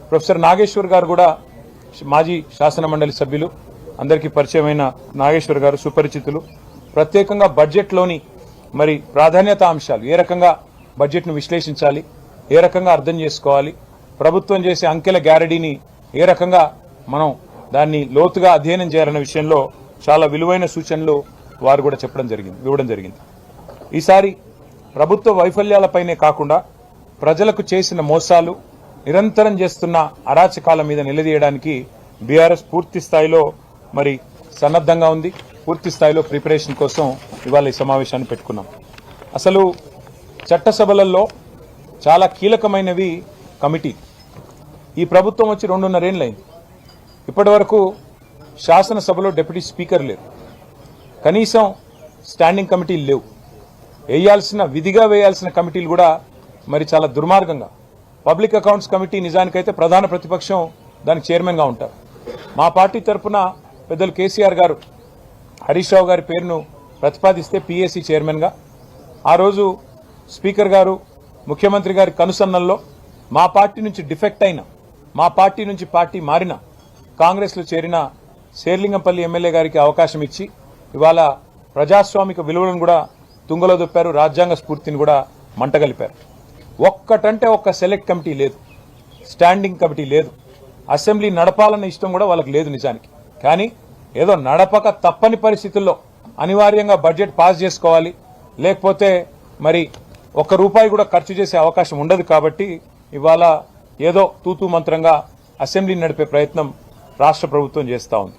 Professor Nageshwar గారు కూడా మాజీ శాసన మండలి సభ్యులు, అందరికీ పరిచయమైన నాగేశ్వర్ గారు సుపరిచితులు. ప్రత్యేకంగా బడ్జెట్లోని మరి ప్రాధాన్యత అంశాలు, ఏ రకంగా బడ్జెట్ను విశ్లేషించాలి, ఏ రకంగా అర్థం చేసుకోవాలి, ప్రభుత్వం చేసే అంకెల గ్యారెడీని ఏ రకంగా మనం దాన్ని లోతుగా అధ్యయనం చేయాలనే విషయంలో చాలా విలువైన సూచనలు వారు కూడా ఇవ్వడం జరిగింది. ఈసారి ప్రభుత్వ వైఫల్యాలపైనే కాకుండా ప్రజలకు చేసిన మోసాలు, నిరంతరం చేస్తున్న అరాచకాల మీద నిలదీయడానికి బీఆర్ఎస్ పూర్తి స్థాయిలో మరి సన్నద్ధంగా ఉంది. పూర్తి స్థాయిలో ప్రిపరేషన్ కోసం ఇవాళ ఈ సమావేశాన్ని పెట్టుకున్నాం. అసలు చట్టసభలలో చాలా కీలకమైనవి కమిటీ. ఈ ప్రభుత్వం వచ్చి 2.5 ఏళ్లైంది. ఇప్పటి వరకు శాసనసభలో డిప్యూటీ స్పీకర్ లేరు, కనీసం స్టాండింగ్ కమిటీలు లేవు. విధిగా వేయాల్సిన కమిటీలు కూడా మరి చాలా దుర్మార్గంగా, పబ్లిక్ అకౌంట్స్ కమిటీ నిజానికైతే ప్రధాన ప్రతిపక్షం దానికి చైర్మన్గా ఉంటారు. మా పార్టీ తరఫున పెద్దలు కేసీఆర్ గారు హరీష్ రావు గారి పేరును ప్రతిపాదిస్తే పీఏసీ చైర్మన్గా, ఆ రోజు స్పీకర్ గారు ముఖ్యమంత్రి గారి కనుసన్నల్లో మా పార్టీ నుంచి డిఫెక్ట్ అయిన, మా పార్టీ నుంచి పార్టీ మారిన, కాంగ్రెస్లో చేరిన శేర్లింగంపల్లి ఎమ్మెల్యే గారికి అవకాశం ఇచ్చి ఇవాళ ప్రజాస్వామిక విలువలను కూడా తుంగలో దొప్పారు, రాజ్యాంగ స్ఫూర్తిని కూడా మంటగలిపారు. ఒక్కటంటే ఒక్క సెలెక్ట్ కమిటీ లేదు, స్టాండింగ్ కమిటీ లేదు. అసెంబ్లీ నడపాలన్న ఇష్టం కూడా వాళ్ళకి లేదు నిజానికి. కానీ ఏదో నడపక తప్పని పరిస్థితుల్లో అనివార్యంగా బడ్జెట్ పాస్ చేసుకోవాలి, లేకపోతే మరి ₹1 కూడా ఖర్చు చేసే అవకాశం ఉండదు. కాబట్టి ఇవాళ ఏదో తూతూ మంత్రంగా అసెంబ్లీ నడిపే ప్రయత్నం రాష్ట్ర ప్రభుత్వం చేస్తూ ఉంది.